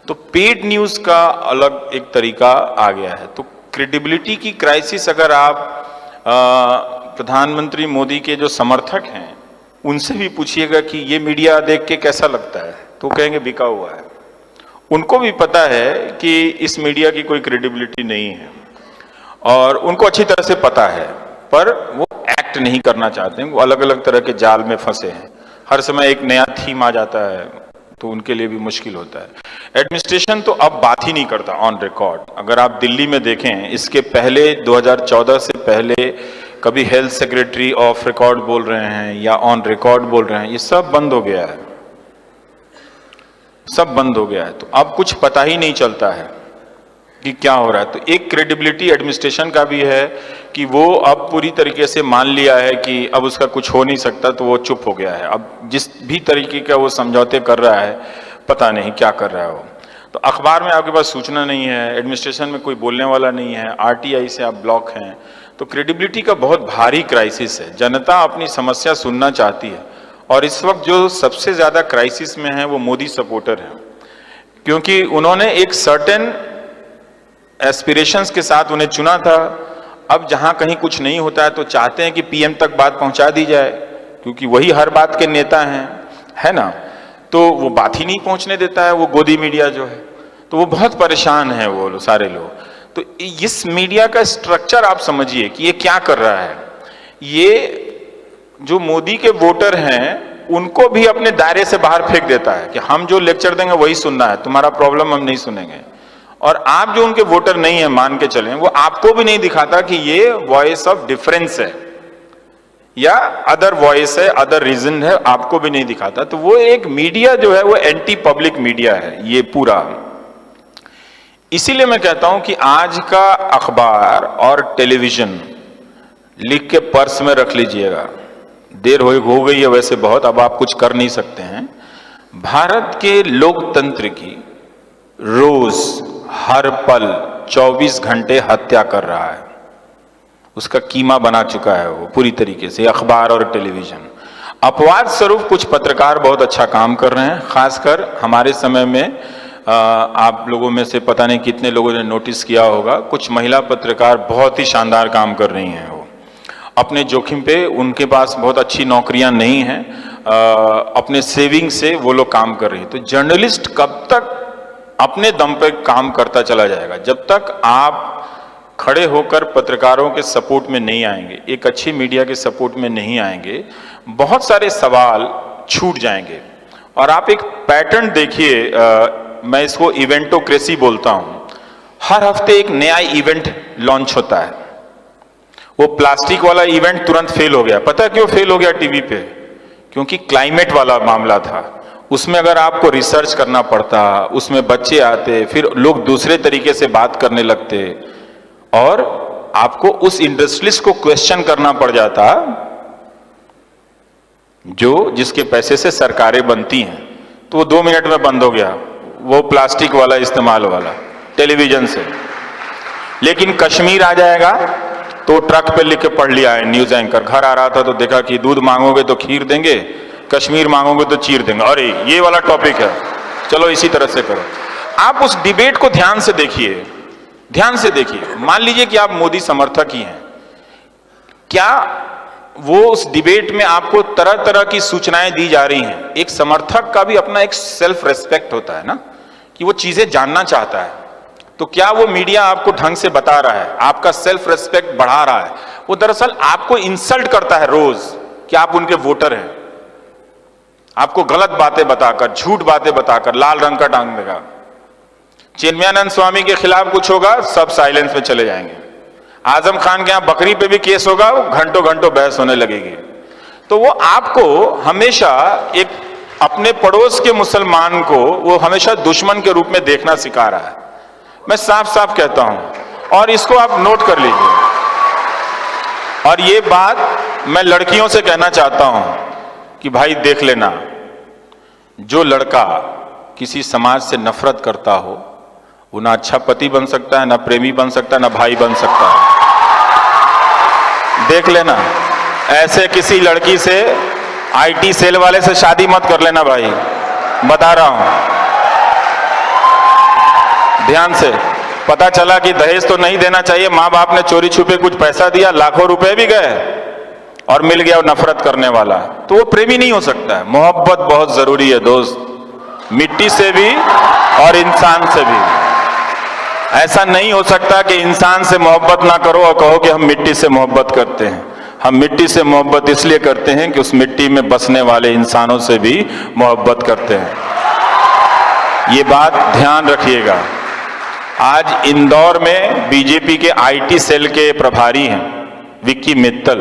तो paid news का अलग एक तरीका आ गया है। तो क्रेडिबिलिटी की क्राइसिस अगर आप प्रधानमंत्री मोदी के जो समर्थक हैं उनसे भी पूछिएगा कि ये मीडिया देख के कैसा लगता है, तो कहेंगे बिका हुआ है। उनको भी पता है कि इस मीडिया की कोई क्रेडिबिलिटी नहीं है और उनको अच्छी तरह से पता है, पर वो एक्ट नहीं करना चाहते हैं। वो अलग अलग तरह के जाल में फंसे हैं। हर समय एक नया थीम आ जाता है तो उनके लिए भी मुश्किल होता है। एडमिनिस्ट्रेशन तो अब बात ही नहीं करता ऑन रिकॉर्ड। अगर आप दिल्ली में देखें, इसके पहले 2014 से पहले कभी हेल्थ सेक्रेटरी ऑफ रिकॉर्ड बोल रहे हैं या ऑन रिकॉर्ड बोल रहे हैं, ये सब बंद हो गया है, सब बंद हो गया है। तो अब कुछ पता ही नहीं चलता है कि क्या हो रहा है। तो एक क्रेडिबिलिटी एडमिनिस्ट्रेशन का भी है कि वो अब पूरी तरीके से मान लिया है कि अब उसका कुछ हो नहीं सकता, तो वो चुप हो गया है। अब जिस भी तरीके का वो समझौते कर रहा है, पता नहीं क्या कर रहा है वो। तो अखबार में आपके पास सूचना नहीं है, एडमिनिस्ट्रेशन में कोई बोलने वाला नहीं है, आरटीआई से आप ब्लॉक हैं, तो क्रेडिबिलिटी का बहुत भारी क्राइसिस है। जनता अपनी समस्या सुनना चाहती है और इस वक्त जो सबसे ज्यादा क्राइसिस में है वो मोदी सपोर्टर हैं, क्योंकि उन्होंने एक सर्टेन एस्पिरेशंस के साथ उन्हें चुना था। अब जहां कहीं कुछ नहीं होता है तो चाहते हैं कि पीएम तक बात पहुंचा दी जाए, क्योंकि वही हर बात के नेता हैं, है ना। तो वो बात ही नहीं पहुंचने देता है वो गोदी मीडिया जो है, तो वो बहुत परेशान है वो सारे लोग। तो इस मीडिया का स्ट्रक्चर आप समझिए कि ये क्या कर रहा है। ये जो मोदी के वोटर हैं उनको भी अपने दायरे से बाहर फेंक देता है कि हम जो लेक्चर देंगे वही सुनना है, तुम्हारा प्रॉब्लम हम नहीं सुनेंगे। और आप जो उनके वोटर नहीं है, मान के चलें, वो आपको भी नहीं दिखाता कि ये वॉइस ऑफ डिफरेंस है या अदर वॉइस है, अदर रीजन है, आपको भी नहीं दिखाता। तो वो एक मीडिया जो है वो एंटी पब्लिक मीडिया है ये पूरा। इसीलिए मैं कहता हूं कि आज का अखबार और टेलीविजन लिख के पर्स में रख लीजिएगा। देर हो गई है वैसे बहुत, अब आप कुछ कर नहीं सकते हैं। भारत के लोकतंत्र की रोज हर पल 24 घंटे हत्या कर रहा है, उसका कीमा बना चुका है वो पूरी तरीके से, अखबार और टेलीविजन। अपवाद स्वरूप कुछ पत्रकार बहुत अच्छा काम कर रहे हैं, खासकर हमारे समय में आप लोगों में से पता नहीं कितने लोगों ने नोटिस किया होगा, कुछ महिला पत्रकार बहुत ही शानदार काम कर रही हैं। वो अपने जोखिम पे, उनके पास बहुत अच्छी नौकरियां नहीं हैं, अपने सेविंग से वो लोग काम कर रही हैं। तो जर्नलिस्ट कब तक अपने दम पे काम करता चला जाएगा जब तक आप खड़े होकर पत्रकारों के सपोर्ट में नहीं आएंगे, एक अच्छी मीडिया के सपोर्ट में नहीं आएंगे, बहुत सारे सवाल छूट जाएंगे। और आप एक पैटर्न देखिए, मैं इसको इवेंटोक्रेसी बोलता हूं। हर हफ्ते एक नया इवेंट लॉन्च होता है। वो प्लास्टिक वाला इवेंट तुरंत फेल हो गया। पता क्यों फेल हो गया टीवी पे? क्योंकि क्लाइमेट वाला मामला था। उसमें अगर आपको रिसर्च करना पड़ता, उसमें बच्चे आते, फिर लोग दूसरे तरीके से बात करने लगते और आपको उस इंडस्ट्रियलिस्ट को क्वेश्चन करना पड़ जाता जो जिसके पैसे से सरकारें बनती हैं। तो वो 2 मिनट में बंद हो गया, वो प्लास्टिक वाला इस्तेमाल वाला टेलीविजन से। लेकिन कश्मीर आ जाएगा तो ट्रक पे लिख के पढ़ लिया है न्यूज एंकर। घर आ रहा था तो देखा कि दूध मांगोगे तो खीर देंगे, कश्मीर मांगोगे तो चीर देंगे। अरे ये वाला टॉपिक है, चलो इसी तरह से करो। आप उस डिबेट को ध्यान से देखिए, ध्यान से देखिए। मान लीजिए कि आप मोदी समर्थक ही हैं, क्या वो उस डिबेट में आपको तरह तरह की सूचनाएं दी जा रही हैं? एक समर्थक का भी अपना एक सेल्फ रेस्पेक्ट होता है ना, कि वो चीजें जानना चाहता है। तो क्या वो मीडिया आपको ढंग से बता रहा है, आपका सेल्फ रेस्पेक्ट बढ़ा रहा है? वो दरअसल आपको इंसल्ट करता है रोज कि आप उनके वोटर हैं। आपको गलत बातें बताकर, झूठ बातें बताकर लाल रंग का टांग देगा। चिन्मयानंद स्वामी के खिलाफ कुछ होगा, सब साइलेंस में चले जाएंगे। आजम खान के यहां बकरी पे भी केस होगा, घंटों घंटों बहस होने लगेगी। तो वो आपको हमेशा एक अपने पड़ोस के मुसलमान को वो हमेशा दुश्मन के रूप में देखना सिखा रहा है। मैं साफ साफ कहता हूं और इसको आप नोट कर लीजिए। और ये बात मैं लड़कियों से कहना चाहता हूं कि भाई देख लेना, जो लड़का किसी समाज से नफरत करता हो वो ना अच्छा पति बन सकता है, ना प्रेमी बन सकता है, ना भाई बन सकता है। देख लेना, ऐसे किसी लड़की से, आईटी सेल वाले से शादी मत कर लेना भाई, बता रहा हूं। ध्यान से, पता चला कि दहेज तो नहीं देना चाहिए, माँ बाप ने चोरी छुपे कुछ पैसा दिया, लाखों रुपए भी गए और मिल गया नफरत करने वाला, तो वो प्रेमी नहीं हो सकता है। मोहब्बत बहुत जरूरी है दोस्त, मिट्टी से भी और इंसान से भी। ऐसा नहीं हो सकता कि इंसान से मोहब्बत ना करो और कहो कि हम मिट्टी से मोहब्बत करते हैं। हम मिट्टी से मोहब्बत इसलिए करते हैं कि उस मिट्टी में बसने वाले इंसानों से भी मोहब्बत करते हैं। ये बात ध्यान रखिएगा। आज इंदौर में बीजेपी के आईटी सेल के प्रभारी हैं विक्की मित्तल,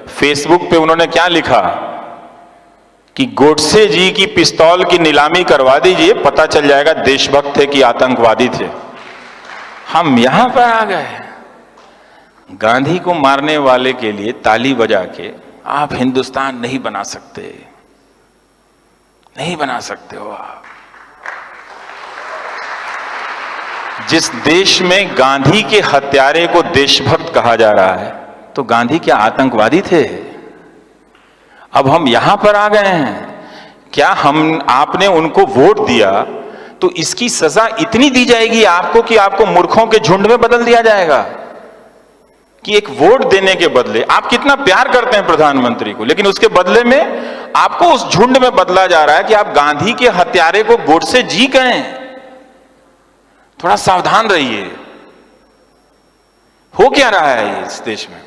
फेसबुक पे उन्होंने क्या लिखा कि गोडसे जी की पिस्तौल की नीलामी करवा दीजिए, पता चल जाएगा देशभक्त थे कि आतंकवादी थे। हम यहां पर आ गए, गांधी को मारने वाले के लिए ताली बजा के आप हिंदुस्तान नहीं बना सकते, नहीं बना सकते हो आप। जिस देश में गांधी के हत्यारे को देशभक्त कहा जा रहा है, तो गांधी क्या आतंकवादी थे? अब हम यहां पर आ गए हैं। क्या आपने उनको वोट दिया तो इसकी सजा इतनी दी जाएगी आपको कि आपको मूर्खों के झुंड में बदल दिया जाएगा? कि एक वोट देने के बदले, आप कितना प्यार करते हैं प्रधानमंत्री को, लेकिन उसके बदले में आपको उस झुंड में बदला जा रहा है कि आप गांधी के हत्यारे को गोडसे जी कहें। थोड़ा सावधान रहिए। हो क्या रहा है इस देश में?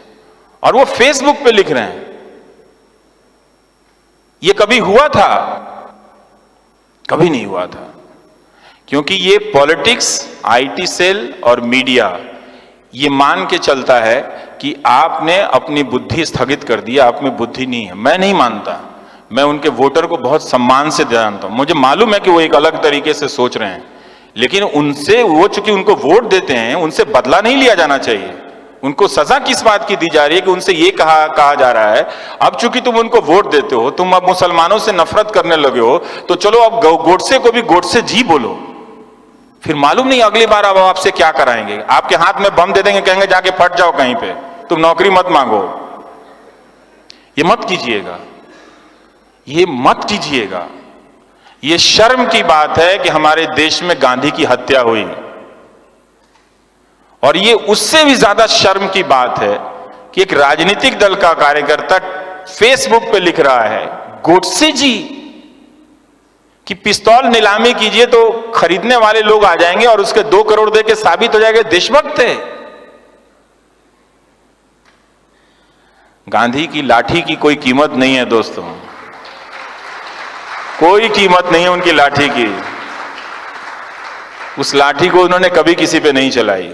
और वो फेसबुक पे लिख रहे हैं। ये कभी हुआ था? कभी नहीं हुआ था। क्योंकि ये पॉलिटिक्स, आईटी सेल और मीडिया ये मान के चलता है कि आपने अपनी बुद्धि स्थगित कर दी, आप में बुद्धि नहीं है। मैं नहीं मानता। मैं उनके वोटर को बहुत सम्मान से जानता हूं। मुझे मालूम है कि वो एक अलग तरीके से सोच रहे हैं, लेकिन उनसे, वो चूंकि उनको वोट देते हैं, उनसे बदला नहीं लिया जाना चाहिए। उनको सजा किस बात की दी जा रही है कि उनसे ये कहा जा रहा है, अब चूंकि तुम उनको वोट देते हो, तुम अब मुसलमानों से नफरत करने लगे हो, तो चलो अब गोडसे को भी गोडसे जी बोलो। फिर मालूम नहीं अगली बार अब आपसे क्या कराएंगे। आपके हाथ में बम दे देंगे, कहेंगे जाके फट जाओ कहीं पे, तुम नौकरी मत मांगो। ये मत कीजिएगा, ये मत कीजिएगा। ये शर्म की बात है कि हमारे देश में गांधी की हत्या हुई, और ये उससे भी ज्यादा शर्म की बात है कि एक राजनीतिक दल का कार्यकर्ता फेसबुक पे लिख रहा है गोडसे जी कि पिस्तौल नीलामी कीजिए तो खरीदने वाले लोग आ जाएंगे और उसके 2 करोड़ दे के साबित हो जाएगा देशभक्त थे। गांधी की लाठी की कोई कीमत नहीं है दोस्तों, कोई कीमत नहीं है उनकी लाठी की। उस लाठी को उन्होंने कभी किसी पे नहीं चलाई।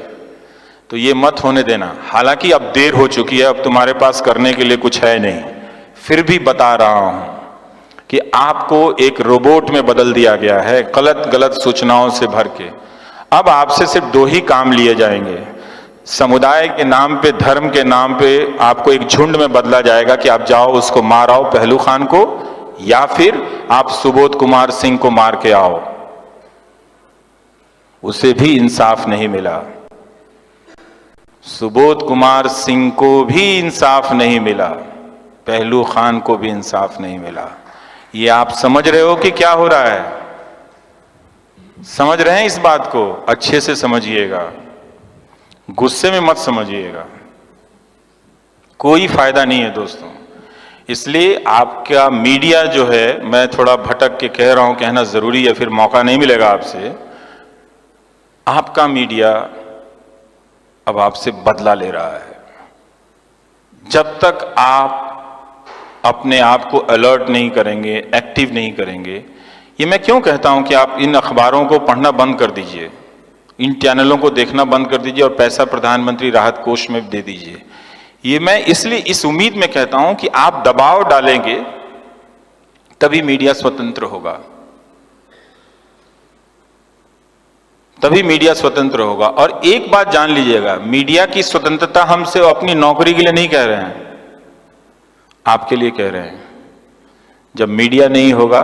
तो ये मत होने देना। हालांकि अब देर हो चुकी है, अब तुम्हारे पास करने के लिए कुछ है नहीं, फिर भी बता रहा हूं कि आपको एक रोबोट में बदल दिया गया है, गलत सूचनाओं से भर के। अब आपसे सिर्फ 2 ही काम लिए जाएंगे। समुदाय के नाम पे, धर्म के नाम पे आपको एक झुंड में बदला जाएगा कि आप जाओ उसको मार आओ, पहलू खान को, या फिर आप सुबोध कुमार सिंह को मार के आओ। उसे भी इंसाफ नहीं मिला, सुबोध कुमार सिंह को भी इंसाफ नहीं मिला, पहलू खान को भी इंसाफ नहीं मिला। ये आप समझ रहे हो कि क्या हो रहा है? समझ रहे हैं इस बात को? अच्छे से समझिएगा, गुस्से में मत समझिएगा। कोई फायदा नहीं है दोस्तों। इसलिए आपका मीडिया जो है, मैं थोड़ा भटक के कह रहा हूं, कहना जरूरी है, फिर मौका नहीं मिलेगा आपसे। आपका मीडिया अब आपसे बदला ले रहा है। जब तक आप अपने आप को अलर्ट नहीं करेंगे, एक्टिव नहीं करेंगे, ये मैं क्यों कहता हूं कि आप इन अखबारों को पढ़ना बंद कर दीजिए, इन चैनलों को देखना बंद कर दीजिए और पैसा प्रधानमंत्री राहत कोष में दे दीजिए। ये मैं इसलिए इस उम्मीद में कहता हूं कि आप दबाव डालेंगे तभी मीडिया स्वतंत्र होगा, तभी मीडिया स्वतंत्र होगा। और एक बात जान लीजिएगा, मीडिया की स्वतंत्रता हम सिर्फ अपनी नौकरी के लिए नहीं कह रहे हैं, आपके लिए कह रहे हैं। जब मीडिया नहीं होगा